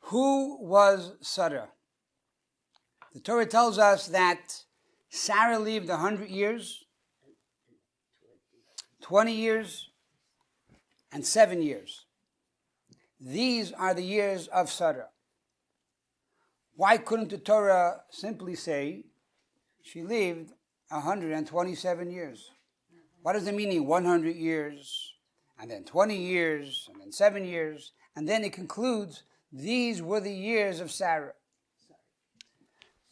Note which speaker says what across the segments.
Speaker 1: Who was Sarah? The Torah tells us that Sarah lived 100 years, 20 years, and 7 years. These are the years of Sarah. Why couldn't the Torah simply say she lived 127 years? What is the meaning? 100 years, and then 20 years, and then 7 years, and then it concludes, these were the years of Sarah.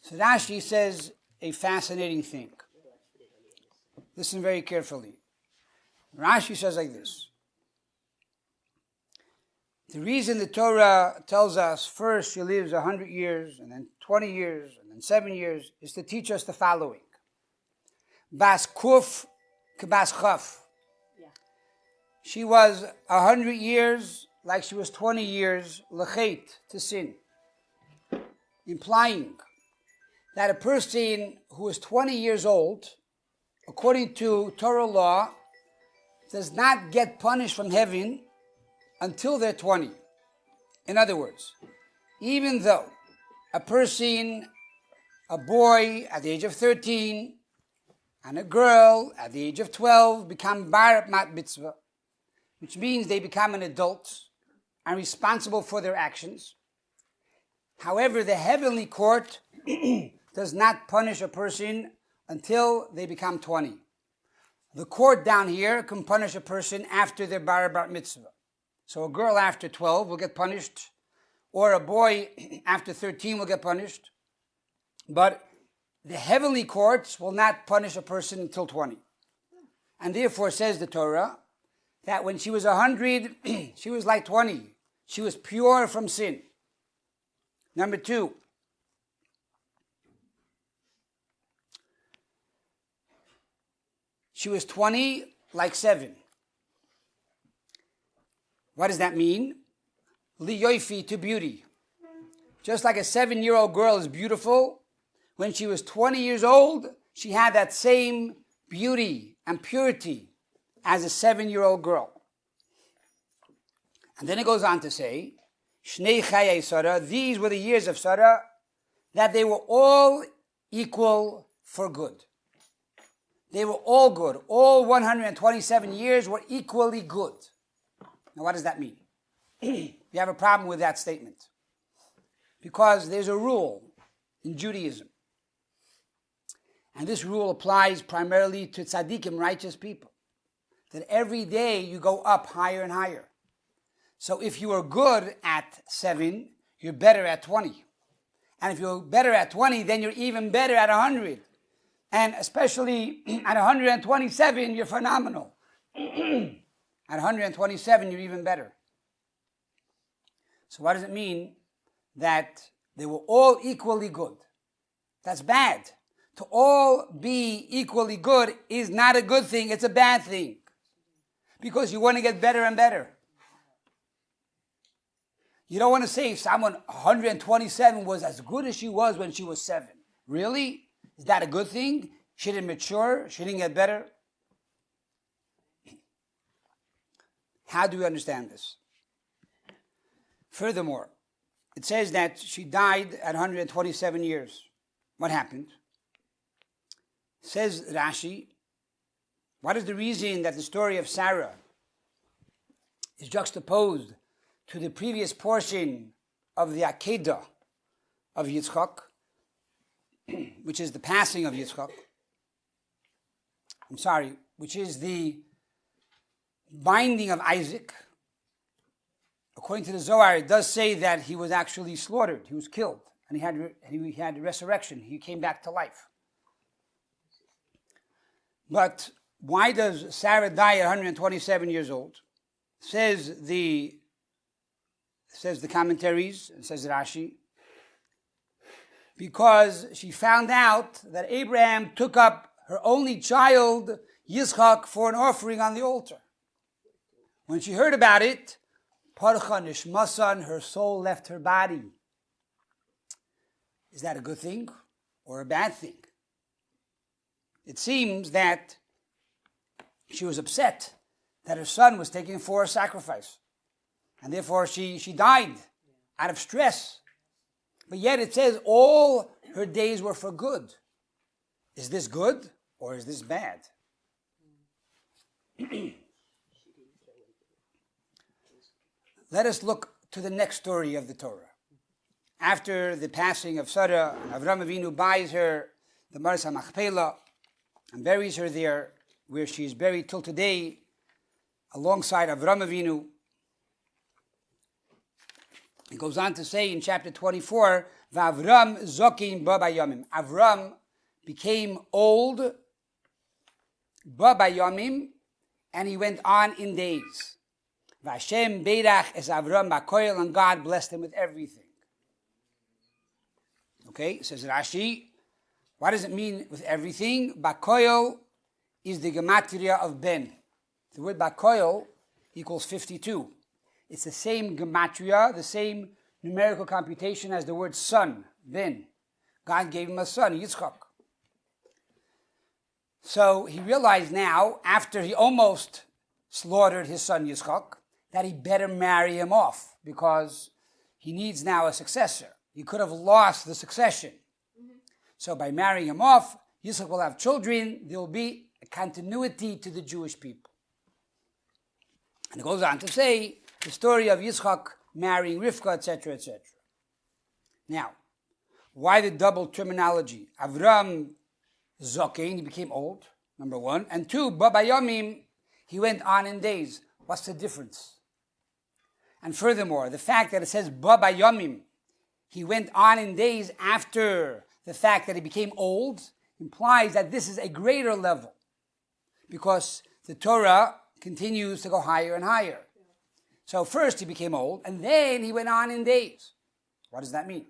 Speaker 1: So Rashi says a fascinating thing. Listen very carefully. Rashi says like this. The reason the Torah tells us first she lives 100 years, and then 20 years, and then 7 years, is to teach us the following. Bas kuf kebas chaf. She was 100 years like she was 20 years lechet, to sin. Implying that a person who is 20 years old, according to Torah law, does not get punished from heaven until they're 20. In other words, even though a person, a boy at the age of 13, and a girl at the age of 12 become bar mat mitzvah, which means they become an adult and responsible for their actions. However, the heavenly court does not punish a person until they become 20. The court down here can punish a person after their bar mitzvah. So a girl after 12 will get punished, or a boy after 13 will get punished. But the heavenly courts will not punish a person until 20. And therefore, says the Torah, that when she was 100, she was like 20. She was pure from sin. Number 2, she was 20 like 7. What does that mean? Li yoifi, to beauty. Just like a 7-year-old girl is beautiful, when she was 20 years old, she had that same beauty and purity as a 7-year-old girl. And then it goes on to say, P Chayei Sarah, these were the years of Sarah, that they were all equal for good. They were all good. All 127 years were equally good. Now what does that mean? We have a problem with that statement. Because there's a rule in Judaism. And this rule applies primarily to tzaddikim, righteous people. That every day you go up higher and higher. So if you are good at 7, you're better at 20. And if you're better at 20, then you're even better at 100. And especially at 127, you're phenomenal. At 127, you're even better. So what does it mean that they were all equally good? That's bad. To all be equally good is not a good thing, it's a bad thing. Because you want to get better and better. You don't want to say someone 127 was as good as she was when she was 7. Really? Is that a good thing? She didn't mature? She didn't get better? How do we understand this? Furthermore, it says that she died at 127 years. What happened? Says Rashi, what is the reason that the story of Sarah is juxtaposed to the previous portion of the Akedah of Yitzchak, which is the passing of Yitzchak? Which is the binding of Isaac. According to the Zohar, it does say that he was actually slaughtered, he was killed, and he had resurrection, he came back to life. But why does Sarah die at 127 years old? Says the commentaries, and says Rashi, because she found out that Abraham took up her only child, Yitzchak, for an offering on the altar. When she heard about it, Parcha Nishmasan, her soul left her body. Is that a good thing or a bad thing? It seems that she was upset that her son was taken for a sacrifice. And therefore she died out of stress. But yet it says all her days were for good. Is this good or is this bad? Let us look to the next story of the Torah. After the passing of Sarah, Avram Avinu buys her the Maris HaMachpelah and buries her there, where she is buried till today, alongside Avram Avinu. It goes on to say in chapter 24, V'Avram zokin ba bayomim. Avram became old, ba bayomim, and he went on in days. V'Hashem beirach es Avram b'koil, and God blessed him with everything. Okay, says Rashi, what does it mean with everything? B'koil is the gematria of Ben. The word b'koil equals 52. It's the same gematria, the same numerical computation as the word son, Ben. God gave him a son, Yitzchak. So he realized now, after he almost slaughtered his son Yitzchak, that he better marry him off, because he needs now a successor. He could have lost the succession. So by marrying him off, Yitzchak will have children. There will be a continuity to the Jewish people. And it goes on to say the story of Yitzchak marrying Rivka, etc., etc. Now, why the double terminology? Avram Zokein, he became old, number one. And two, Babayomim, he went on in days. What's the difference? And furthermore, the fact that it says Babayomim, he went on in days after the fact that he became old, implies that this is a greater level, because the Torah continues to go higher and higher. So first he became old, and then he went on in days. What does that mean?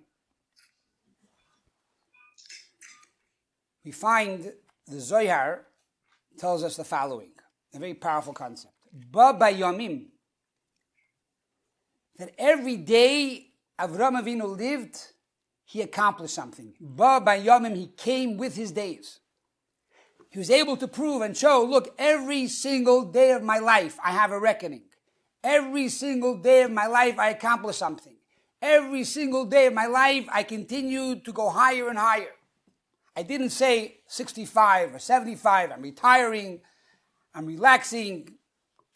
Speaker 1: We find the Zohar tells us the following, a very powerful concept. Ba bayomim, that every day Avram Avinu lived, he accomplished something. Ba bayomim, he came with his days. He was able to prove and show, look, every single day of my life I have a reckoning. Every single day of my life I accomplish something. Every single day of my life I continue to go higher and higher. I didn't say 65 or 75, I'm retiring, I'm relaxing,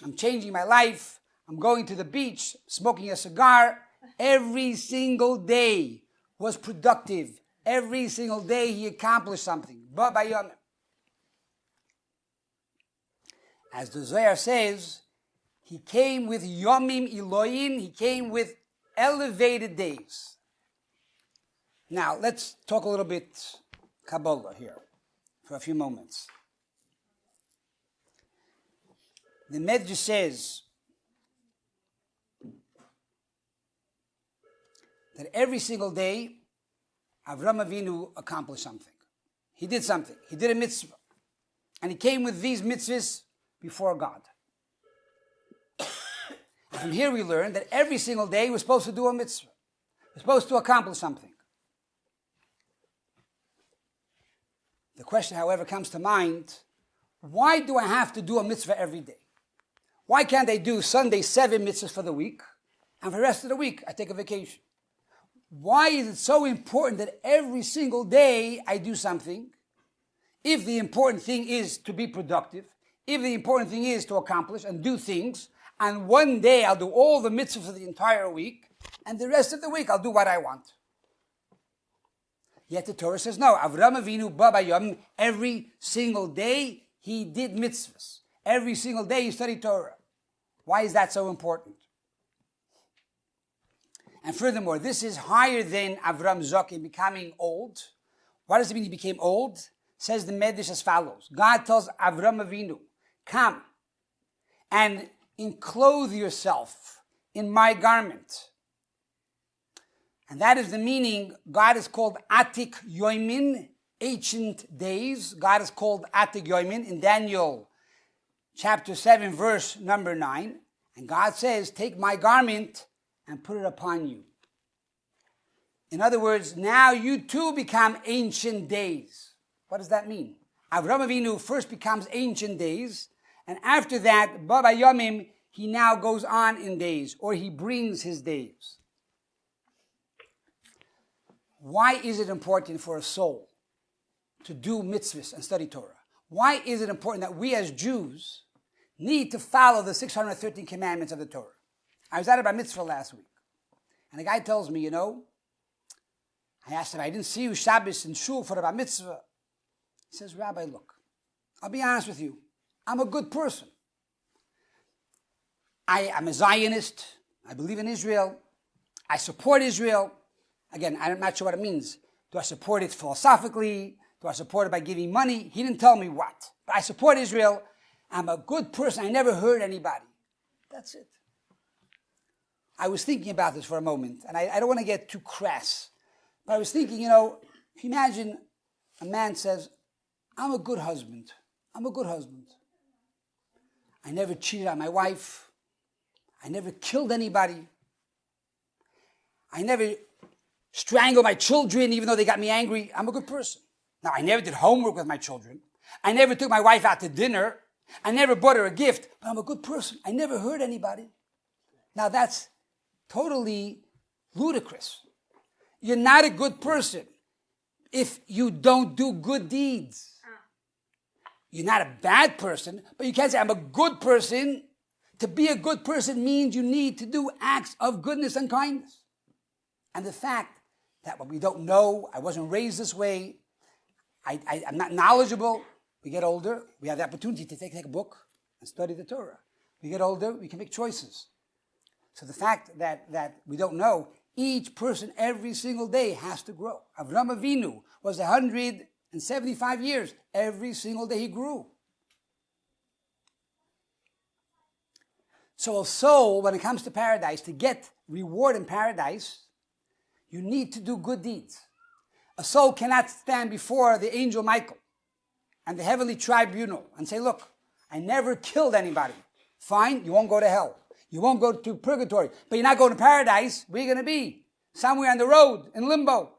Speaker 1: I'm changing my life, I'm going to the beach, smoking a cigar. Every single day was productive. Every single day he accomplished something. Ba bayomim. As the Zohar says, he came with Yomim Elohim, he came with elevated days. Now, let's talk a little bit Kabbalah here for a few moments. The Medrash says that every single day, Avram Avinu accomplished something. He did something. He did a mitzvah. And he came with these mitzvahs before God. And from here we learn that every single day we're supposed to do a mitzvah. We're supposed to accomplish something. The question, however, comes to mind, why do I have to do a mitzvah every day? Why can't I do Sunday 7 mitzvahs for the week, and for the rest of the week I take a vacation? Why is it so important that every single day I do something, if the important thing is to be productive, if the important thing is to accomplish and do things, and one day I'll do all the mitzvahs for the entire week, and the rest of the week I'll do what I want? Yet the Torah says, no, Avram Avinu ba bayom, every single day he did mitzvahs. Every single day he studied Torah. Why is that so important? And furthermore, this is higher than Avram Zokin becoming old. What does it mean he became old? Says the Medrash as follows. God tells Avram Avinu, come and enclothe yourself in my garment. And that is the meaning. God is called Atik Yoimin, ancient days. God is called Atik Yoimin in Daniel chapter 7, verse number 9. And God says, take my garment and put it upon you. In other words, now you too become ancient days. What does that mean? Avram Avinu first becomes ancient days, and after that, Ba Bayomim, he now goes on in days, or he brings his days. Why is it important for a soul to do mitzvahs and study Torah? Why is it important that we as Jews need to follow the 613 commandments of the Torah? I was at a bar mitzvah last week, and a guy tells me, I asked him, I didn't see you Shabbos in shul for the bar mitzvah. He says, Rabbi, look, I'll be honest with you. I'm a good person. I'm a Zionist. I believe in Israel. I support Israel. Again, I'm not sure what it means. Do I support it philosophically? Do I support it by giving money? He didn't tell me what. But I support Israel. I'm a good person. I never hurt anybody. That's it. I was thinking about this for a moment, and I don't want to get too crass. But I was thinking, if you imagine a man says, I'm a good husband. I'm a good husband. I never cheated on my wife. I never killed anybody. I never strangled my children even though they got me angry. I'm a good person. Now, I never did homework with my children. I never took my wife out to dinner. I never bought her a gift. But I'm a good person. I never hurt anybody. Now, that's totally ludicrous. You're not a good person if you don't do good deeds. You're not a bad person, but you can't say, I'm a good person. To be a good person means you need to do acts of goodness and kindness. And the fact that what we don't know, I wasn't raised this way, I'm not knowledgeable. We get older, we have the opportunity to take a book and study the Torah. We get older, we can make choices. So the fact that we don't know, each person every single day has to grow. Avraham Avinu was 175 years. Every single day he grew. So a soul, when it comes to paradise, to get reward in paradise, you need to do good deeds. A soul cannot stand before the angel Michael and the heavenly tribunal and say, look, I never killed anybody. Fine, you won't go to hell. You won't go to purgatory. But you're not going to paradise. Where are you going to be? Somewhere on the road, in limbo.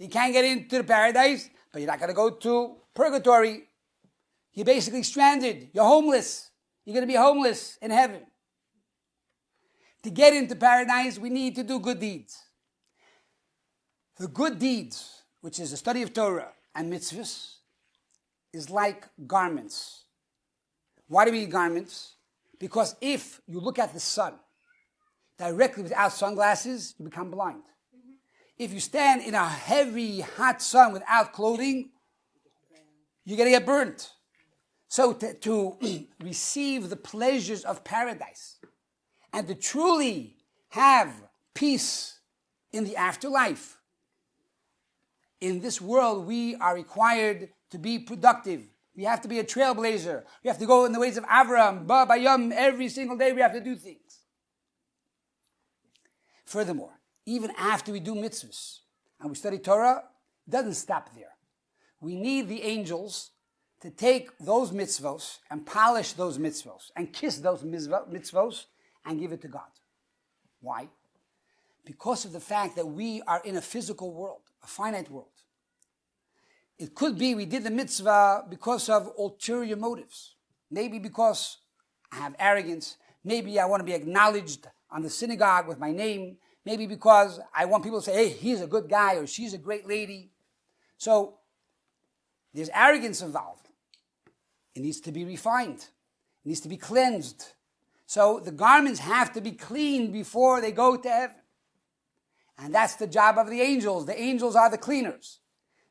Speaker 1: You can't get into the paradise, but you're not going to go to purgatory. You're basically stranded. You're homeless. You're going to be homeless in heaven. To get into paradise, we need to do good deeds. The good deeds, which is the study of Torah and mitzvahs, is like garments. Why do we need garments? Because if you look at the sun directly without sunglasses, you become blind. Mm-hmm. If you stand in a heavy, hot sun without clothing, you're going to get burnt. So to receive the pleasures of paradise and to truly have peace in the afterlife, in this world we are required to be productive. We have to be a trailblazer. We have to go in the ways of Avraham, Bayam. Every single day we have to do things. Furthermore, even after we do mitzvahs and we study Torah, it doesn't stop there. We need the angels to take those mitzvos and polish those mitzvos and kiss those mitzvos and give it to God. Why? Because of the fact that we are in a physical world, a finite world. It could be we did the mitzvah because of ulterior motives. Maybe because I have arrogance. Maybe I want to be acknowledged on the synagogue with my name. Maybe because I want people to say, hey, he's a good guy or she's a great lady. So there's arrogance involved. It needs to be refined. It needs to be cleansed. So the garments have to be cleaned before they go to heaven. And that's the job of the angels. The angels are the cleaners.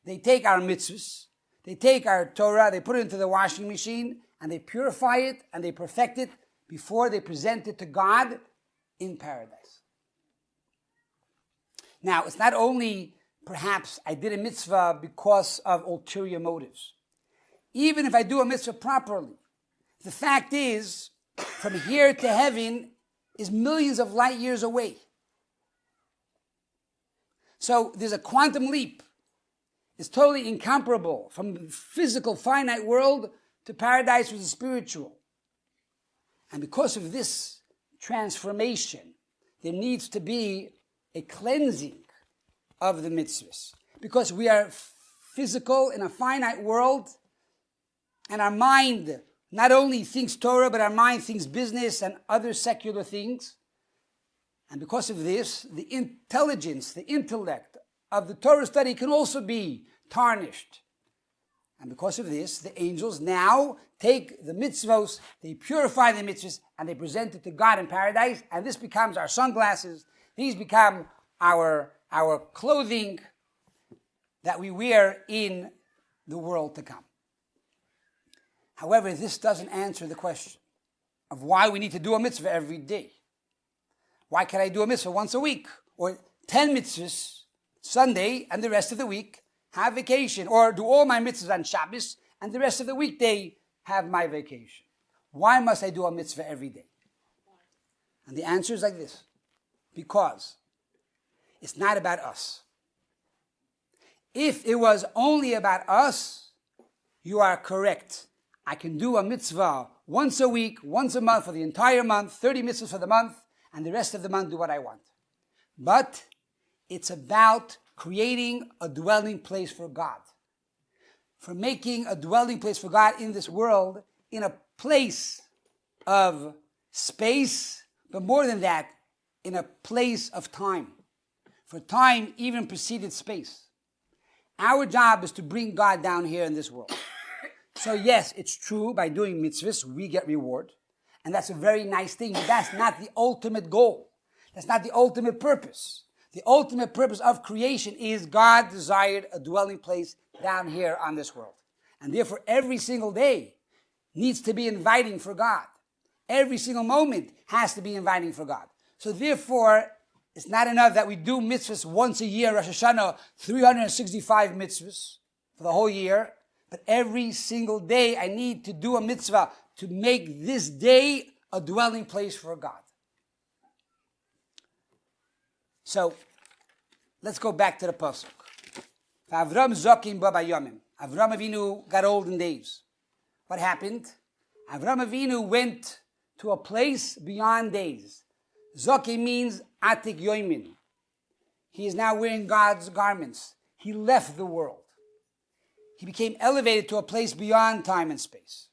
Speaker 1: They take our mitzvahs, they take our Torah, they put it into the washing machine, and they purify it, and they perfect it before they present it to God in paradise. Now, it's not only, perhaps, I did a mitzvah because of ulterior motives. Even if I do a mitzvah properly, the fact is, from here to heaven is millions of light years away. So there's a quantum leap. It's totally incomparable from the physical, finite world to paradise with the spiritual. And because of this transformation, there needs to be a cleansing of the mitzvahs. Because we are physical in a finite world, and our mind not only thinks Torah, but our mind thinks business and other secular things. And because of this, the intelligence, the intellect of the Torah study can also be tarnished. And because of this, the angels now take the mitzvos, they purify the mitzvahs, and they present it to God in paradise, and this becomes our sunglasses. These become our clothing that we wear in the world to come. However, this doesn't answer the question of why we need to do a mitzvah every day. Why can I do a mitzvah once a week? Or 10 mitzvahs Sunday and the rest of the week have vacation? Or do all my mitzvahs on Shabbos and the rest of the weekday have my vacation? Why must I do a mitzvah every day? And the answer is like this. Because it's not about us. If it was only about us, you are correct. I can do a mitzvah once a week, once a month for the entire month, 30 mitzvahs for the month, and the rest of the month do what I want. But it's about creating a dwelling place for God. For making a dwelling place for God in this world, in a place of space, but more than that, in a place of time. For time even preceded space. Our job is to bring God down here in this world. So yes, it's true, by doing mitzvahs, we get reward. And that's a very nice thing, but that's not the ultimate goal. That's not the ultimate purpose. The ultimate purpose of creation is God desired a dwelling place down here on this world. And therefore, every single day needs to be inviting for God. Every single moment has to be inviting for God. So therefore, it's not enough that we do mitzvahs once a year, Rosh Hashanah, 365 mitzvahs for the whole year. But every single day I need to do a mitzvah to make this day a dwelling place for God. So, let's go back to the pasuk. Avram Zokim Baba Yomim. Avram Avinu got old in days. What happened? Avram Avinu went to a place beyond days. Zokim means Atik Yoimin. He is now wearing God's garments. He left the world. He became elevated to a place beyond time and space.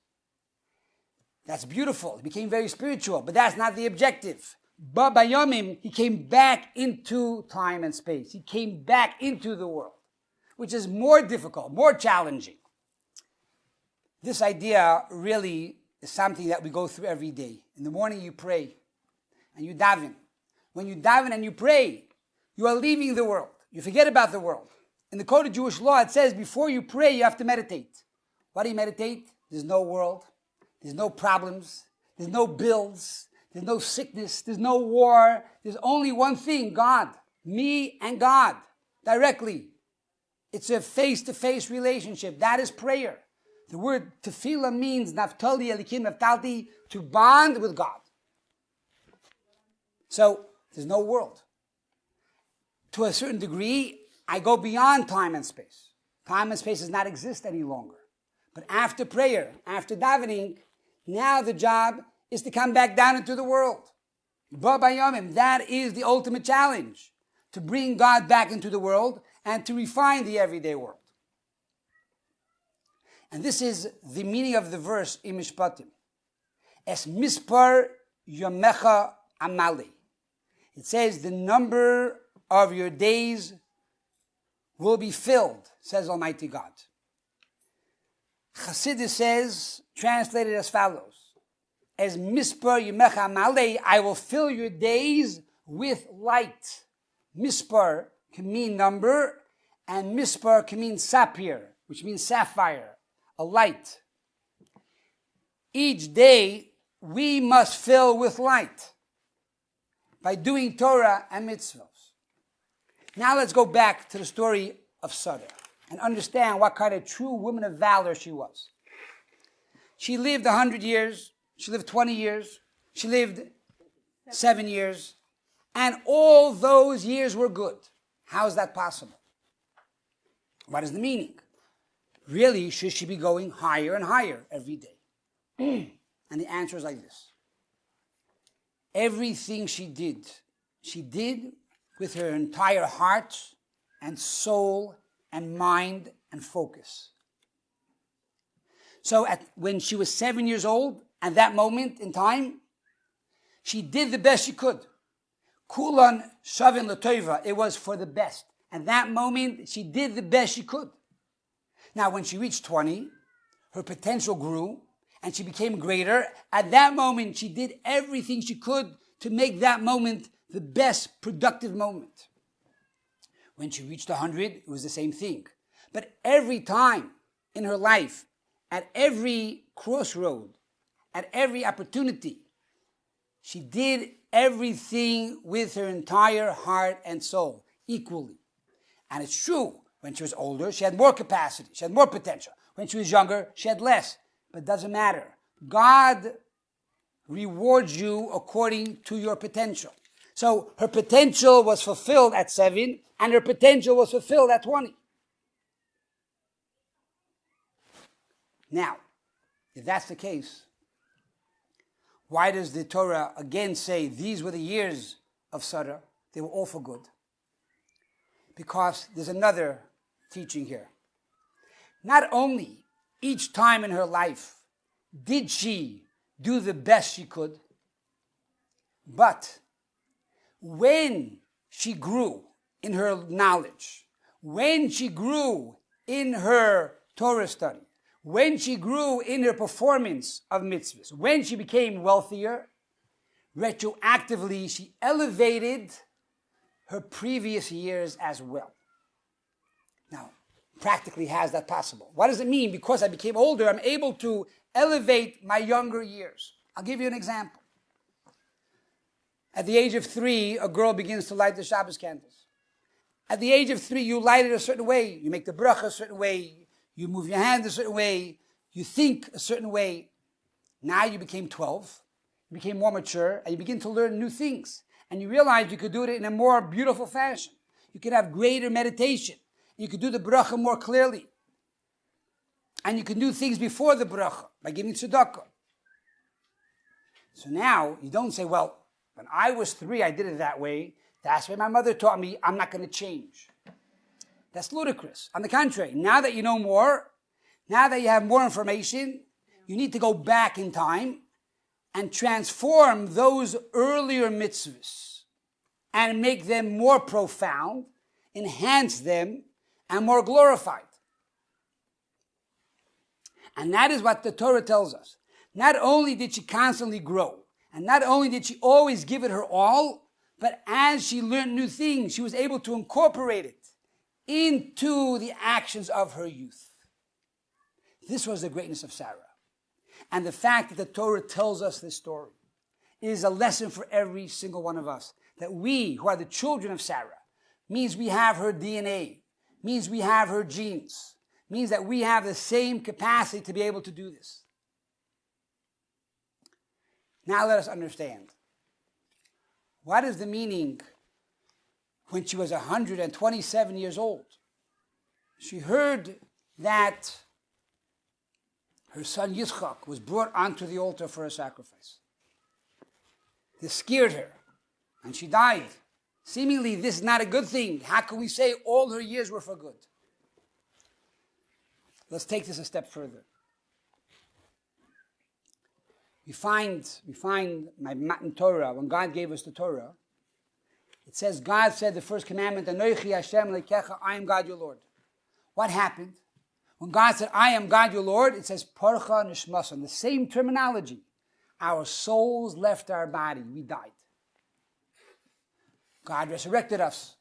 Speaker 1: That's beautiful. He became very spiritual, but that's not the objective. But by Yomim, he came back into time and space. He came back into the world, which is more difficult, more challenging. This idea really is something that we go through every day. In the morning you pray and you daven. When you daven and you pray, you are leaving the world. You forget about the world. In the code of Jewish law, it says before you pray, you have to meditate. Why do you meditate? There's no world. There's no problems. There's no bills. There's no sickness. There's no war. There's only one thing, God. Me and God. Directly. It's a face-to-face relationship. That is prayer. The word tefillah means naftali elikim naftalti, to bond with God. So, there's no world. To a certain degree, I go beyond time and space. Time and space does not exist any longer. But after prayer, after davening, now the job is to come back down into the world. That is the ultimate challenge. To bring God back into the world and to refine the everyday world. And this is the meaning of the verse in Mishpatim. Es mispar yomecha amali. It says the number of your days will be filled, says Almighty God. Chassidus says, translated as follows. As mispar yimecha malei, I will fill your days with light. Mispar can mean number, and mispar can mean sapphire, which means sapphire, a light. Each day we must fill with light by doing Torah and mitzvot. Now let's go back to the story of Sarah and understand what kind of true woman of valor she was. She lived 100 years. She lived 20 years. She lived 7 years. And all those years were good. How is that possible? What is the meaning? Really, should she be going higher and higher every day? And the answer is like this. Everything she did with her entire heart and soul and mind and focus. So when she was 7 years old, at that moment in time, she did the best she could. Kulan shavin l'toiva, it was for the best. At that moment, she did the best she could. Now, when she reached 20, her potential grew and she became greater. At that moment, she did everything she could to make that moment the best productive moment. When she reached 100, it was the same thing. But every time in her life, at every crossroad, at every opportunity, she did everything with her entire heart and soul, equally. And it's true, when she was older, she had more capacity, she had more potential. When she was younger, she had less. But it doesn't matter. God rewards you according to your potential. So her potential was fulfilled at 7, and her potential was fulfilled at 20. Now, if that's the case, why does the Torah again say these were the years of Sarah? They were all for good. Because there's another teaching here. Not only each time in her life did she do the best she could, but when she grew in her knowledge, when she grew in her Torah study, when she grew in her performance of mitzvahs, when she became wealthier, retroactively she elevated her previous years as well. Now, practically, how is that possible? What does it mean? Because I became older, I'm able to elevate my younger years. I'll give you an example. At the age of 3, a girl begins to light the Shabbos candles. At the age of 3, you light it a certain way. You make the bracha a certain way. You move your hand a certain way. You think a certain way. Now you became 12. You became more mature, and you begin to learn new things. And you realize you could do it in a more beautiful fashion. You could have greater meditation. You could do the bracha more clearly. And you can do things before the bracha by giving tzedakah. So now you don't say, well, when I was 3, I did it that way. That's why my mother taught me. I'm not going to change. That's ludicrous. On the contrary, now that you know more, now that you have more information, you need to go back in time and transform those earlier mitzvahs and make them more profound, enhance them, and more glorified. And that is what the Torah tells us. Not only did she constantly grow, and not only did she always give it her all, but as she learned new things, she was able to incorporate it into the actions of her youth. This was the greatness of Sarah. And the fact that the Torah tells us this story is a lesson for every single one of us. That we, who are the children of Sarah, means we have her DNA, means we have her genes, means that we have the same capacity to be able to do this. Now let us understand. What is the meaning when she was 127 years old? She heard that her son Yitzchak was brought onto the altar for a sacrifice. This scared her, and she died. Seemingly, this is not a good thing. How can we say all her years were for good? Let's take this a step further. We find my Matan Torah, when God gave us the Torah, it says, God said the first commandment, Anochi Hashem lekecha, I am God your Lord. What happened? When God said, I am God your Lord, it says, Parcha Nishmasan, the same terminology. Our souls left our body, we died. God resurrected us.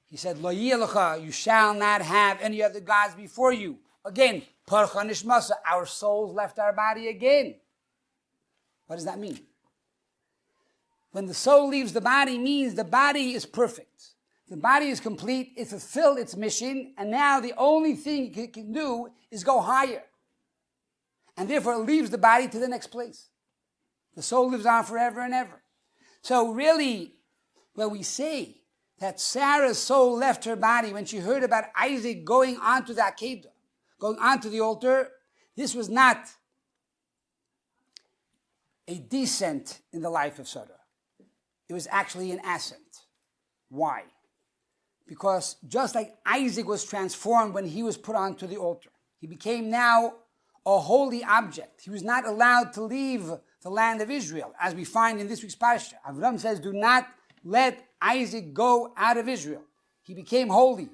Speaker 1: He said, Lo yelecha, you shall not have any other gods before you. Again, Parcha Nishmasa, our souls left our body again. What does that mean? When the soul leaves the body, means the body is perfect. The body is complete, it fulfilled its mission, and now the only thing it can do is go higher. And therefore it leaves the body to the next place. The soul lives on forever and ever. So really, when we say that Sarah's soul left her body when she heard about Isaac going onto the Akedah, going onto the altar, this was not a descent in the life of Sarah. It was actually an ascent. Why? Because just like Isaac was transformed when he was put onto the altar, he became now a holy object. He was not allowed to leave the land of Israel, as we find in this week's Parsha. Avram says, do not let Isaac go out of Israel. He became holy.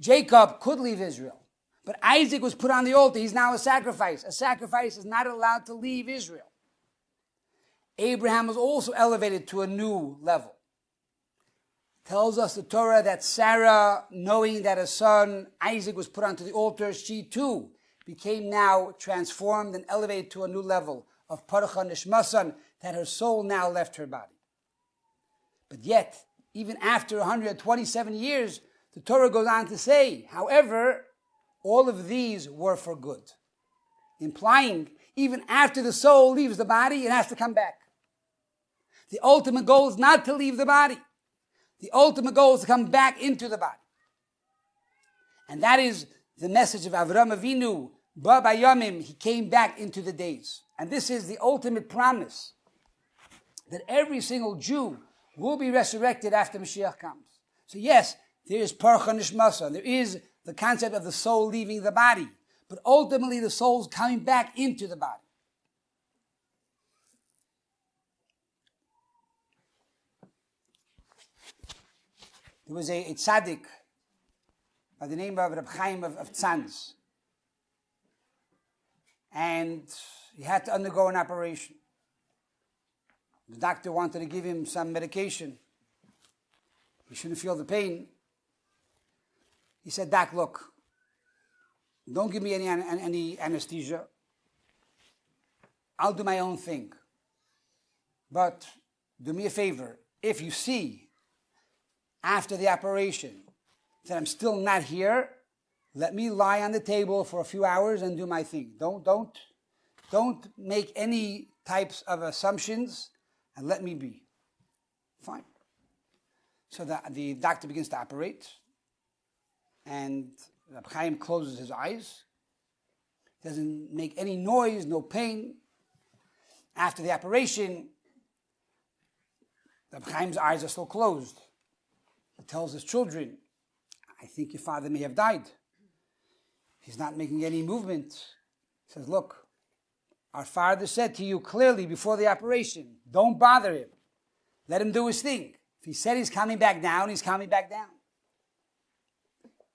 Speaker 1: Jacob could leave Israel, but Isaac was put on the altar. He's now a sacrifice. A sacrifice is not allowed to leave Israel. Abraham was also elevated to a new level. Tells us the Torah that Sarah, knowing that her son Isaac was put onto the altar, she too became now transformed and elevated to a new level of Parcha Nishmasan, that her soul now left her body. But yet, even after 127 years, the Torah goes on to say, however, all of these were for good. Implying, even after the soul leaves the body, it has to come back. The ultimate goal is not to leave the body. The ultimate goal is to come back into the body. And that is the message of Avraham Avinu, Ba Bayamim, he came back into the days. And this is the ultimate promise, that every single Jew will be resurrected after Mashiach comes. So yes, there is Parcha Nishmasa, there is the concept of the soul leaving the body, but ultimately the soul's coming back into the body. There was a tzaddik by the name of Rabbi Chaim of Tzanz, and he had to undergo an operation. The doctor wanted to give him some medication. He shouldn't feel the pain. He said, Doc, look, don't give me any anesthesia. I'll do my own thing. But do me a favor. If you see after the operation that I'm still not here, let me lie on the table for a few hours and do my thing. Don't make any types of assumptions, and let me be. Fine. So the doctor begins to operate, and Rabbi Chaim closes his eyes. Doesn't make any noise, no pain. After the operation, Rabbi Chaim's eyes are still closed. He tells his children, I think your father may have died. He's not making any movement. He says, look, our father said to you clearly before the operation, don't bother him. Let him do his thing. If he said he's coming back down, he's coming back down.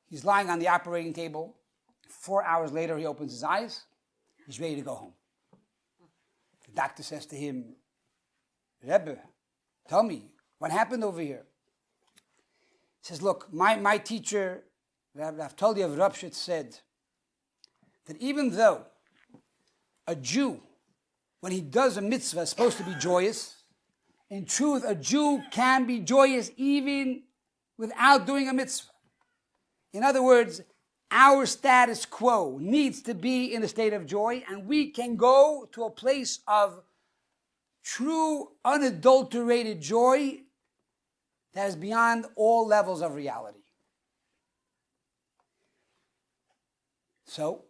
Speaker 1: He's lying on the operating table. 4 hours later, he opens his eyes. He's ready to go home. The doctor says to him, Rebbe, tell me, what happened over here? He says, look, my teacher, I've told you, Rapshit, said that even though a Jew, when he does a mitzvah, is supposed to be joyous, in truth, a Jew can be joyous even without doing a mitzvah. In other words, our status quo needs to be in a state of joy, and we can go to a place of true, unadulterated joy that is beyond all levels of reality. So,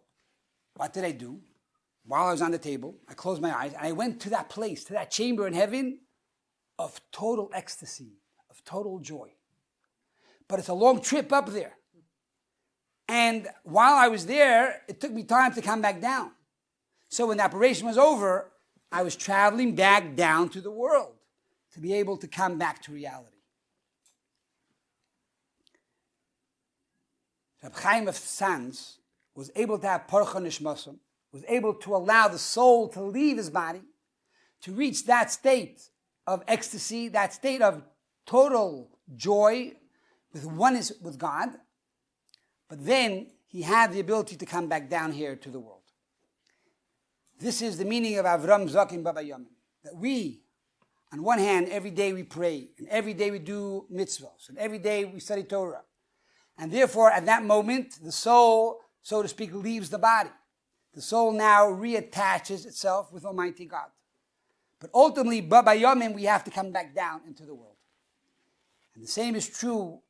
Speaker 1: what did I do? While I was on the table, I closed my eyes, and I went to that place, to that chamber in heaven of total ecstasy, of total joy. But it's a long trip up there. And while I was there, it took me time to come back down. So when the operation was over, I was traveling back down to the world to be able to come back to reality. Rabbi Chaim of Tzanz was able to have Parcha Nishmasam, was able to allow the soul to leave his body, to reach that state of ecstasy, that state of total joy with oneness with God. But then he had the ability to come back down here to the world. This is the meaning of Avram Zakin Baba Yamin. That we, on one hand, every day we pray, and every day we do mitzvahs, and every day we study Torah. And therefore, at that moment, the soul, so to speak, leaves the body. The soul now reattaches itself with Almighty God. But ultimately, Baba Yamin, we have to come back down into the world. And the same is true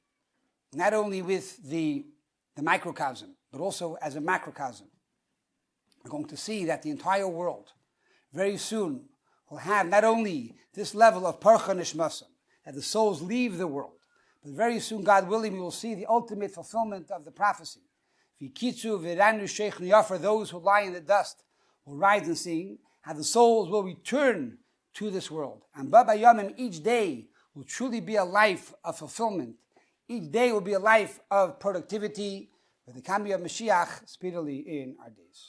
Speaker 1: not only with the microcosm, but also as a macrocosm. We're going to see that the entire world very soon will have not only this level of Parcha Nishmasam, that the souls leave the world, but very soon, God willing, we will see the ultimate fulfillment of the prophecy. V'kitzu v'ranu sheikh niyafar, those who lie in the dust will rise and sing, how the souls will return to this world. And Baba Yamim, each day will truly be a life of fulfillment each day will be a life of productivity with the coming of Mashiach speedily in our days.